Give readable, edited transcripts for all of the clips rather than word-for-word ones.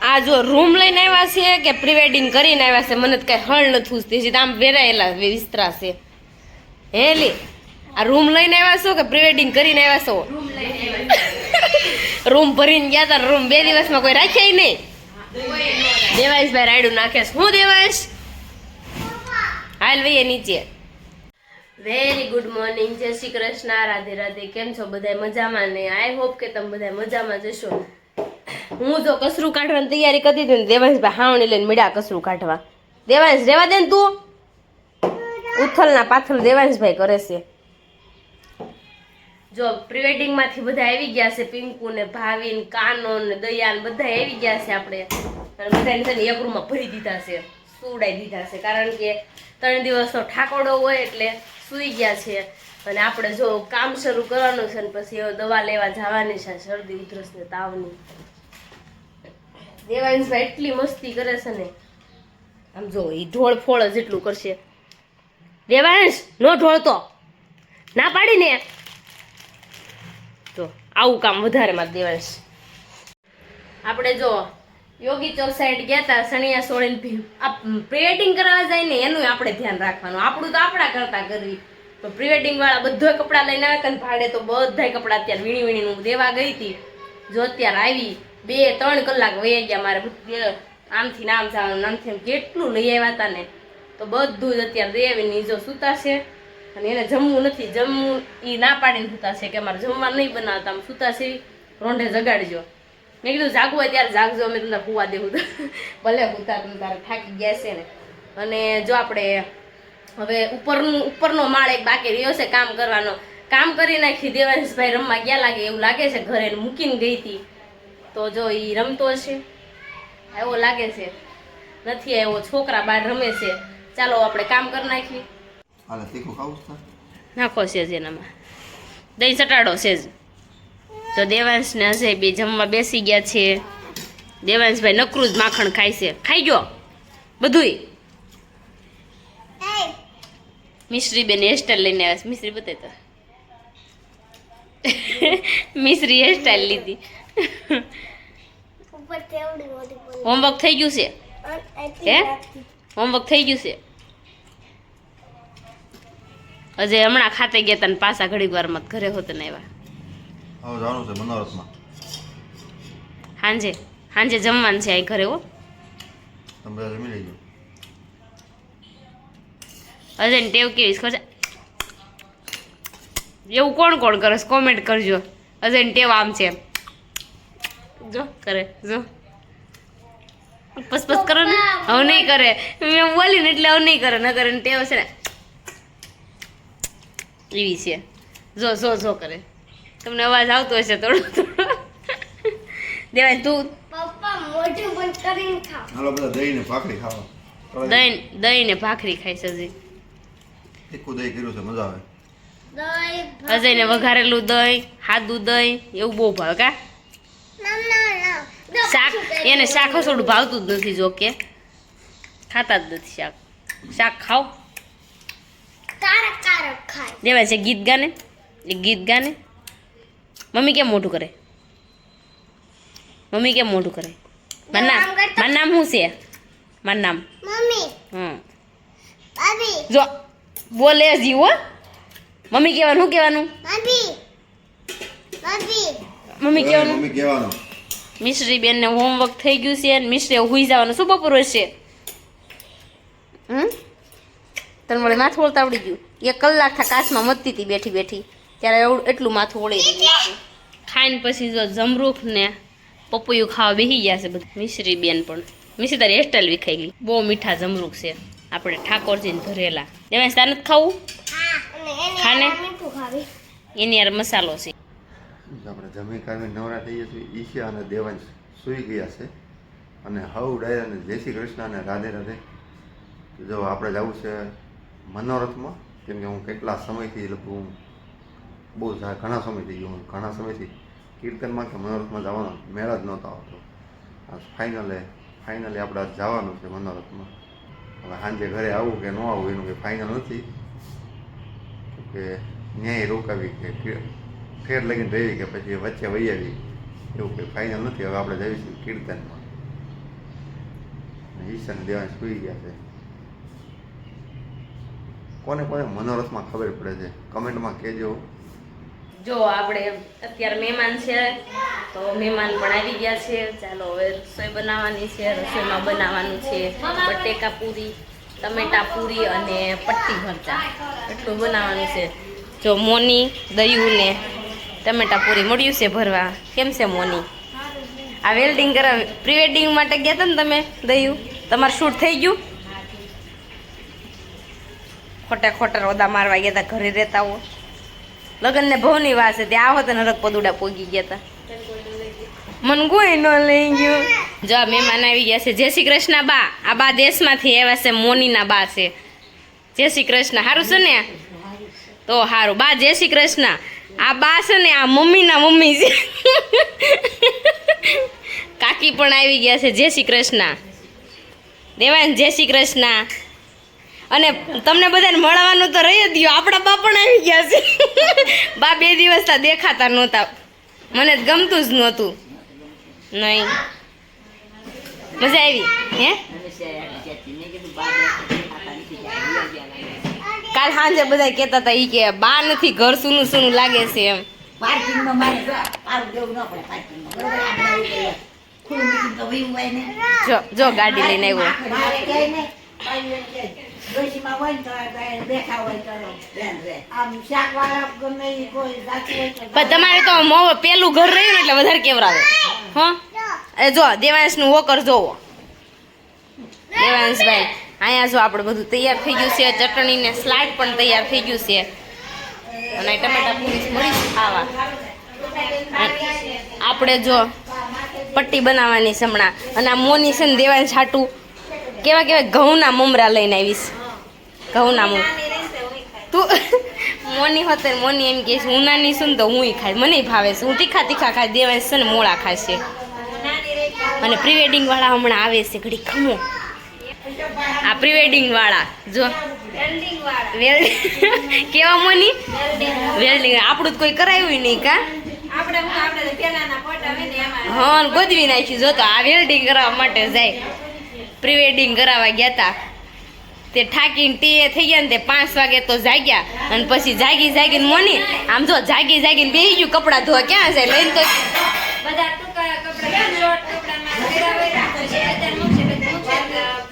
આ જો રૂમ લઈને આવ્યા છે કે પ્રી વેડિંગ કરીને આવ્યા છે મને તો કઈ હળ નથી પૂછતી આમ વેરાયેલા વિસ્તરા છે હેલી આ રૂમ લઈને આવ્યા છો કે પ્રી વેડિંગ કરીને આવ્યા છો રૂમ ભરીને ગયા તા રૂમ 2 દિવસમાં કોઈ રાખ્યા નહીં દેવાંશભાઈ રાયડું નાખે છે હું દેવાંશ હાલ વઈએ નીચે વેરી ગુડ મોર્નિંગ જય શ્રી કૃષ્ણ રાધે રાધે કેમ છો બધા મજામાં ને આઈ હોપ કે તમે બધા મજામાં જશો હું જો કસરું કાઢવાની તૈયારી કરતી હતી ને દેવાંશભાઈ હાવણી લઈને મળ્યા કસરું કાઢવા દેવાંશ રેવા દે ને તું ઉથલના પાથલ દેવાંશભાઈ કરે છે જો પ્રી વેડિંગ માંથી બધા આવી ગયા છે પિંકુ ને ભાવિન કાનો ને દયાન બધા આવી ગયા છે આપણે અને બધાને છે ને એક રૂમમાં ભરી દીધા છે સુવડાવી દીધા છે કારણ કે 3 દિવસનો ઠાકોડો હોય એટલે સૂઈ ગયા છે અને આપણે જો કામ શરૂ કરવાનું છે ને પછી દવા લેવા જવાની છે શરદી ઉધરસ ને તાવની દેવાંશભાઈ એટલી મસ્તી કરે છે ને આમ જો એ ઢોળ ફોળ જેટલું કરશે દેવાંશ નો ઢોળતો ના પાડી ને તો આવું કામ વધારે માં દેવાંશ આપણે જો યોગી ચોક સાઈડ ગયા હતા સણિયા સોળીને પ્રી વેડિંગ કરાવવા જાય ને એનું આપણે ધ્યાન રાખવાનું આપણું તો આપણા કરતા કરવી તો પ્રી વેડિંગ વાળા બધા કપડાં લઈને આવે ને ભાડે તો બધા કપડાં અત્યારે વીણી વીણીનું દેવા ગઈ હતી જો અત્યારે આવી 2-3 કલાક વહી ગયા મારે આમથી નામ જવાનું આમથી આમ કેટલું લઈ આવ્યા હતા ને તો બધું જ અત્યારે દેવીની જો સૂતા છે અને એને જમવું નથી જમવું એ ના પાડીને સૂતા છે કે મારે જમવા નહીં બનાવતા આમ સૂતા છે રોંઢે જગાડજો મેં કીધું જાગવું હોય ત્યારે જાગજો અમે તમને હુવા દેવું ભલે હુતા તમે તારે થાકી ગયા છે ને અને જો આપણે હવે ઉપરનો માળ એક બાકી રહ્યો છે કામ કરવાનો કામ કરી નાખી દેવાંશભાઈ રમવા ગયા લાગે એવું લાગે છે ઘરે મૂકીને ગઈ હતી તો જો એ રમતો છે એવો લાગે છે નથી એવો છોકરા બહાર રમે છે ચાલો આપણે કામ કરી નાખીએ નાખો સેજ એનામાં દહીં ચટાડો સેજ તો દેવાંશ ને અજય બે જમવા બેસી ગયા છે દેવાંશભાઈ નકરું જ માખણ ખાય છે ખાઈ ગયો બધુંય મિશ્રી બેન હેરસ્ટાઈલ લઈને આવ્યા છે મિશ્રી બતાય તો મિશ્રી હેરસ્ટાઈલ લીધી હોમવર્ક થઈ ગયું છે હે હોમવર્ક થઈ ગયું છે અજય હમણાં ખાતે ગયા તા ને પાછા ઘડીક વારમાં ઘરે હોત ને આવ્યા હાંજે જમવાનું છે આ ઘરે હો અજય ને ટેવ કેવી ખબર એવું કોણ કોણ કરે કોમેન્ટ કરજો અજય ને ટેવ આમ છે જો કરે જો પસપસ કરો ને હવે નહીં કરે મેં બોલી ને એટલે હવે નહીં કરે ન કરે ને ટેવ છે ને એવી છે જો જો જો કરે તમને અવાજ આવતો હશે થોડો થોડો દેવાય તું પપ્પા મોઢું બંધ કરીને ખાઓ હાલો બધા દહીં ને ભાખરી ખાવા દહીં ને ભાખરી ખાઈ સજી તીખું દહીં કર્યું છે મજા આવે અજય ને વઘારેલું દહીં સાદું દહીં એવું બહુ ભાવે કા શાક એને શાક થોડું ભાવતું જ નથી જો કે ખાતા જ નથી શાક ખાઓ દેવાય છે ગીત ગાને એક ગીત ગાને મમ્મી કેમ મોટું કરે મમ્મી કેમ મોટું કરે મારું નામ શું છે મારું નામ જો બોલે જીવો મમ્મી કહેવાનું શું કહેવાનું મમ્મી કહેવાનું મિશ્રી બેન ને હોમવર્ક થઈ ગયું છે અને મિશ્રી હુઈ જવાનું શું બપોર છે તને વળી માથું ઓળતા આવડી ગયું 1 કલાક થા કાચમાં મતતી હતી બેઠી બેઠી ત્યારે એટલું માથું ઓળી રહ્યું ખાઈને પછી જો જમરૂખ ને પપૈયું ખાવા બેસી ગયા છે બધા મિશ્રી બેન પણ મિશ્રી તારી હેરસ્ટાઈલ વિખાઈ ગઈ બહુ મીઠા જમરૂખ છે આપણે ઠાકોરજીને ધરેલા દેવાંશ તારે નથી ખાવું ખાને એની યાર મસાલો છે આપણે જમી ખાઈને નવરા થઈએ છીએ ઈશા અને દેવાંશ સૂઈ ગયા છે અને હવ ડાયર અને જય શ્રી કૃષ્ણ અને રાધે રાધે જો આપણે જવું છે મનોરથમાં કેમ કે હું કેટલા સમયથી લગભગ બહુ ઘણા સમય થઈ ગયો ઘણા સમયથી કીર્તનમાં કે મનોરથમાં જવાનો મેળ જ નહોતો આવતો ફાઇનલી આપણે જવાનું છે મનોરથમાં હવે સાંજે ઘરે આવું કે ન આવું એનું કંઈ ફાઇનલ નથી કે ન્યાય રોકાવી કે ફેર લગીને રહી કે પછી વચ્ચે વહી આવી એવું કંઈ ફાઇનલ નથી હવે આપણે જઈશું કીર્તનમાં ઈશા અને દેવાંશ સૂઈ ગયા છે. કોને કોને મનોરથમાં ખબર પડે છે કમેન્ટમાં કહેજો. જો આપણે અત્યારે મહેમાન છે તો મહેમાન પણ આવી ગયા છે. ચાલો હવે રસોઈ બનાવવાની છે. રસોઈમાં બનાવવાનું છે બટેકા પૂરી, ટમેટા પૂરી અને પટ્ટી ભરતા, એટલું બનાવવાનું છે. જો મોની દયું ને ટમેટા પૂરી મળ્યું છે ભરવા. કેમ છે મોની? આ વેલ્ડિંગ કરાવ પ્રી વેડિંગ માટે ગયા હતા ને તમે દયું? તમારું શૂટ થઈ ગયું? ખોટા ખોટા રોદા મારવા ગયા હતા, ઘરે રહેતા હો. લગ્ન ને ભવની વાત છે ત્યાં આવો તો નરક પદુડા પોગી ગયા હતા. મન કોઈ ન લઈ ગયું. જો આ મહેમાન આવી ગયા છે. જય શ્રી કૃષ્ણ બા. આ બા દેશમાંથી આવ્યા છે, મોનીના બા છે. જય શ્રી કૃષ્ણ. સારું છે ને? તો સારું બા. જય શ્રી કૃષ્ણ. આ બા છે ને આ મમ્મીના મમ્મી છે. કાકી પણ આવી ગયા છે. જય શ્રી કૃષ્ણ. દેવાંશ જય શ્રી કૃષ્ણ. અને તમને બધાને મળવાનું તો રહી જ ગયું. આપણા બા પણ આવી ગયા છે. બા 2 દિવસ દેખાતા નહોતા, મને જ ગમતું જ નહોતું. નહીં મજા આવી હે? કાલ સાંજે બધા કહેતા હતા ઈ કે બા નથી, ઘર સૂનું સૂનું લાગે છે એમ. પાર્કિંગમાં મારે પારું દેવું ન પડે. પાર્કિંગમાં બરોબર આપણે ખુલ્લું મૂકીને તો વયું હોય ને. જો ગાડી લઈને આવ્યો. મારે ક્યાંય નહીં. ડોશીમાં હોય ને તો બેઠા હોય તો ધ્યાન રહે. આમ શાકવાળા ગમે ઈ કોઈ જાતું હોય તો પણ તમારે તો પેલું ઘર રહ્યું ને એટલે વધારે કેવરાવે. હા એ જો દેવાંશનું વોકર જોવો. દેવાંશભાઈ અહીંયા જો આપણે બધું તૈયાર થઈ ગયું છે. ચટણી ને સ્લાડ પણ તૈયાર થઈ ગયું છે. અને ટમેટા પૂરી મળી ખાવા. આપણે જો પટ્ટી બનાવવાની છે હમણાં. અને આ મોની છે ને દેવાંશ છાટું કેવા કેવા ઘઉંના મમરા લઈને આવીશ. ઘઉંના મમરા તું મોની હોતે મોની એમ કે છે હું નાની છું ને તો હું ખાય, મને ભાવે છે. હું તીખા તીખા ખાય, દેવાંશ છે ને મોળા ખાશે. અને પ્રી વેડિંગ વાળા હમણાં આવે છે. ઘડી ખમો. આ પ્રી વેડિંગ વાળા જો વેલ્ડિંગ કેવા મોની વેલ્ડિંગ. આપણું તો કોઈ કરાવ્યું નહીં કા? હા ગોદવી નાખ્યું. જો તો આ વેલ્ડિંગ કરાવવા માટે જાય. પ્રી વેડિંગ કરાવવા ગયા હતા તે ઠાકીને તે થઈ ગયા ને તે 5 વાગે તો જાગ્યા. અને પછી જાગીને મોની આમ જો જાગીને બેસી ગયું કપડાં ધોવા. ક્યાં જાય લઈને તો બધા ટૂંકા કપડાં શોર્ટ કપડામાં પહેરાવ્યા. પછી અત્યારે મૂકશે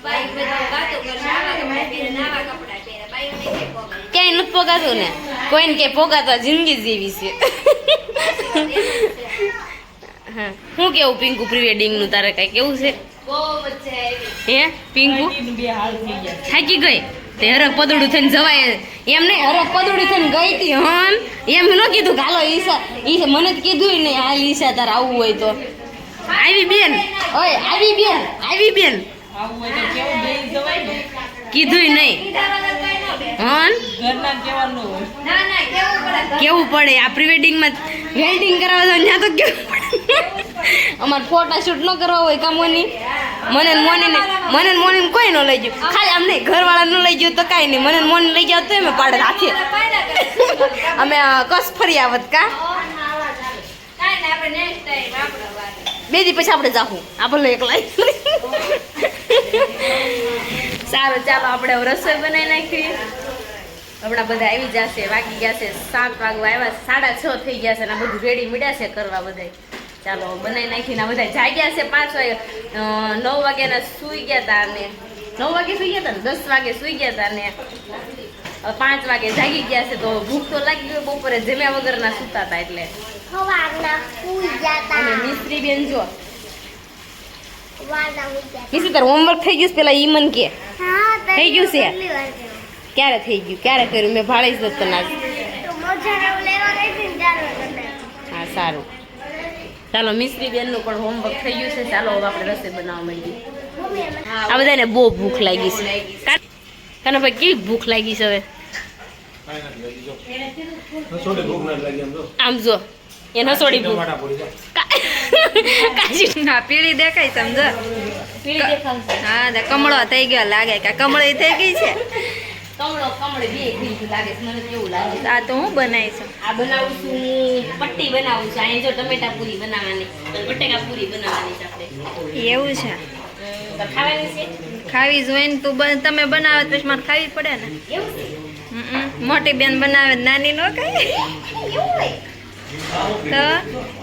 બાઈ બધા વાતો કરશે. આવા કપડાં પહેરે આવા કપડાં પહેરે. બાઈઓ નહીં ક્યાંય નથી પોગાતું ને કોઈને કે પોગાતા જિંદગી જેવી છે. હા શું કેવું પિંકુ પ્રી વેડિંગ નું તારે કઈ કેવું છે? હે પિંકુ થાકી ગઈ તે હરક પદુડું થઈને જવાય એમ નહીં. હરક પદુડું થઈને ગઈ હતી હન એમ ન કીધું હાલો ઈશા મને જ કીધું નહીં હાલ ઈશા તારે આવવું હોય તો. આવી બેન ઓય આવી બેન કીધું નહીં હન કેવું પડે. આ પ્રી વેડિંગમાં વેલ્ડિંગ કરાવવા જાય ત્યાં તો કેવું પડે. અમારે ફોટા શૂટ ન કરવા હોય કામોની મને મોનીને કોઈ ન લઈ ગયું. ખાલી આમ નહીં ઘરવાળા ન લઈ ગયું તો કાંઈ નહીં. મને મોની લઈ જાવ તો અમે પાડે રાખીએ. અમે કસ ફરી આવત કા 2 દી પછી આપણે જાહું. આપણે એકલા સારું ચાલો આપણે રસોઈ બનાવી નાખી. હમણાં બધા આવી જશે. વાગી ગયા છે 7 વાગવા આવ્યા. 6:30 થઈ ગયા છે ને બધું રેડી મીડ્યા છે કરવા બધા. ચાલો બનાવી નાખીને બધા જાગ્યા છે. 5 વાગે 9 વાગ્યાના સૂઈ ગયા હતા અને 9 વાગે સૂઈ ગયા હતા ને 10 વાગે સૂઈ ગયા હતા ને 5 વાગે જાગી ગયા છે. તો ભૂખ તો લાગી ગઈ. બપોરે જમ્યા વગરના સૂતા હતા એટલે અને મિસ્ત્રી બેન જો મિસ્ત્રી તાર હોમવર્ક થઈ ગયું પેલા ઈ મન કે થઈ ગયું છે? ક્યારે થઈ ગયું? ક્યારે કર્યું? મેં ભાળી જ નતું ના. હા સારું ચાલો મિસ્ત્રી બેનનું પણ હોમવર્ક થઈ ગયું છે. ચાલો હવે આપણે રસોઈ બનાવવા માંડીએ. આ બધાને બહુ ભૂખ લાગી છે. કાના ભાઈ કેવી ભૂખ લાગી છે હવે? આમ જો એ નસોડી ભૂખ કાજી ના પીળી દેખાય સમજો. હા કમળો થઈ ગયો લાગે કે કમળી થઈ ગઈ છે. કમળે બે થઈ લાગે છે મને કેવું લાગે. આ તો હું બનાવી છું. આ બનાવું છું પટ્ટી બનાવું છું. અહીં જો ટમેટા પૂરી બનાવવાની બટેકા પૂરી બનાવવાની છે આપણે. એવું છે તો ખાવાની છે ખાવી જોઈએ ને તું તમે બનાવે તો પછી મારે ખાવી પડે ને એવું છે મોટી બેન બનાવે નાની નો ખાય એવું હોય તો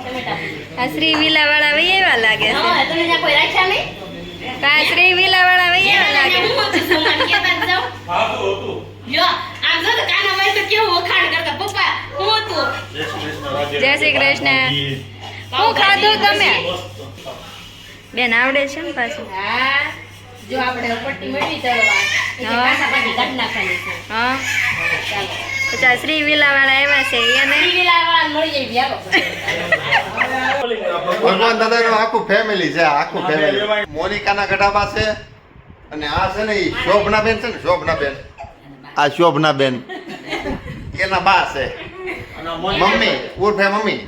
ટમેટા આ શ્રી વિલા વાળા વહી એવા લાગે છે હા તમે ત્યાં કોઈ રાખ્યા નહીં આ શ્રી વિલા વાળા વહી એવા લાગે હું હતું સમાન કેતા જાવ લ્યો આમ જો તો કાના ભાઈ તો કેવું વખાણ કરતા પપ્પા હું હતું જય શ્રી કૃષ્ણ શું ખાધું તમે બેન આવડે છે ને પાછું હા જો આપણે પટ્ટી મેળવી તળવા એટલે હા. કાંસા પાટી કાઢી નાખવાની છે હા ચાલો પછી આ શ્રી વિલા વાળા આવ્યા છે એને ટીવી લાવવા મળી જાય ભગવાન દાદાનું આખું ફેમિલી છે આખું ફેમિલી મોનિકાના ગઢાબા છે અને આ છે ને ઈ શોભનાબેન છે ને શોભનાબેન આ શોભનાબેન એના બા છે મમ્મી ઉર્ફે મમ્મી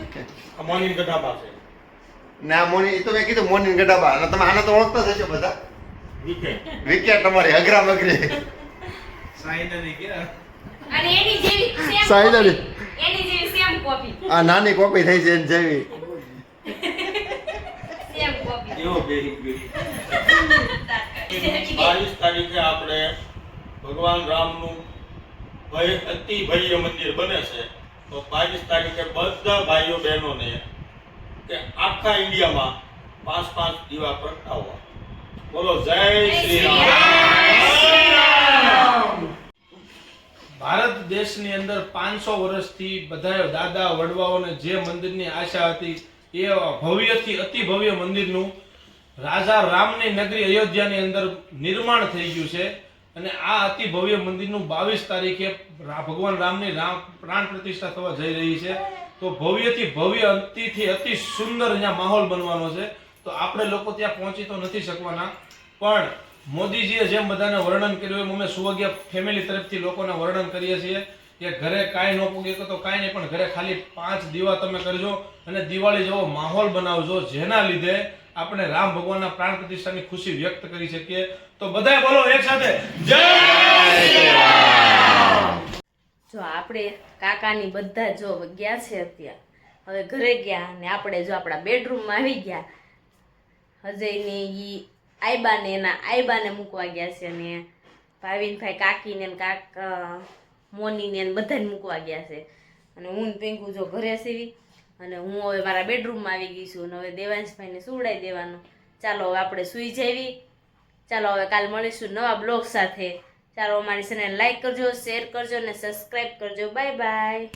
ને આ મોની ઈ તો મેં કીધું મોની ગઢાબા અને તમે આને તો ઓળખતા જ હશો બધા વિકેટ તમારી અઘરા મગરી અને એની જેવી સેમ સાઈડલી. એની જેવી સેમ કોપી આ નાની કોપી થઈ છે એની જેવી સેમ કોપી 22 તારીખે આપણે ભગવાન રામનું અતિ ભવ્ય મંદિર બને છે તો 22 તારીખે બધા ભાઈઓ બહેનોને કે આખા ઇન્ડિયામાં 5 દીવા પ્રગટાવવા. બોલો જય શ્રી રામ. ભારત દેશની અંદર 500 વર્ષથી બધા દાદા વડવાઓને જે મંદિરની આશા હતી એ ભવ્યથી અતિ ભવ્ય મંદિરનું રાજા રામની નગરી અયોધ્યાની અંદર નિર્માણ થઈ ગયું છે અને આ અતિ ભવ્ય મંદિરનું 22 તારીખે ભગવાન રામની પ્રાણ પ્રતિષ્ઠા થવા જઈ રહી છે. તો ભવ્યથી ભવ્ય અતિથી અતિ સુંદર અહીંયા માહોલ બનવાનો છે. તો આપણે લોકો ત્યાં પહોંચી તો નથી શકવાના, પણ મોદીજીએ જેમ બધાને વર્ણન કર્યું એમ અમે સુવગ્યા ફેમિલી તરફથી લોકોને વર્ણન કરીએ છીએ કે ઘરે કાંઈ ન પૂગે તો કાંઈ નહીં, પણ ઘરે ખાલી 5 દીવા તમે કરજો અને દિવાળી જેવો માહોલ બનાવજો, જેના લીધે આપણે રામ ભગવાનના પ્રાણ પ્રતિષ્ઠાની ખુશી વ્યક્ત કરી શકીએ. તો બધાય બોલો એક સાથે જય શ્રી રામ. જો આપણે કાકાની બધા જો ગયા છે અત્યારે, હવે ઘરે ગયા અને આપણે જો આપણા બેડરૂમમાં આવી ગયા. અજયને ઈ આઈબાને એના આઈબાને મૂકવા ગયા છે અને ભાવિનભાઈ કાકીને ને મોનીને ને બધાને મૂકવા ગયા છે અને હું ને પિંકુ જો ઘરે સીવી અને હું હવે મારા બેડરૂમમાં આવી ગઈ છું અને હવે દેવાંશભાઈને સુવડાવી દેવાનું. ચાલો હવે આપણે સૂઈ જઈએ. ચાલો હવે કાલ મળીશું નવા બ્લોગ સાથે. ચાલો અમારી ચેનલ લાઈક કરજો, શેર કરજો અને સબસ્ક્રાઈબ કરજો. Bye bye.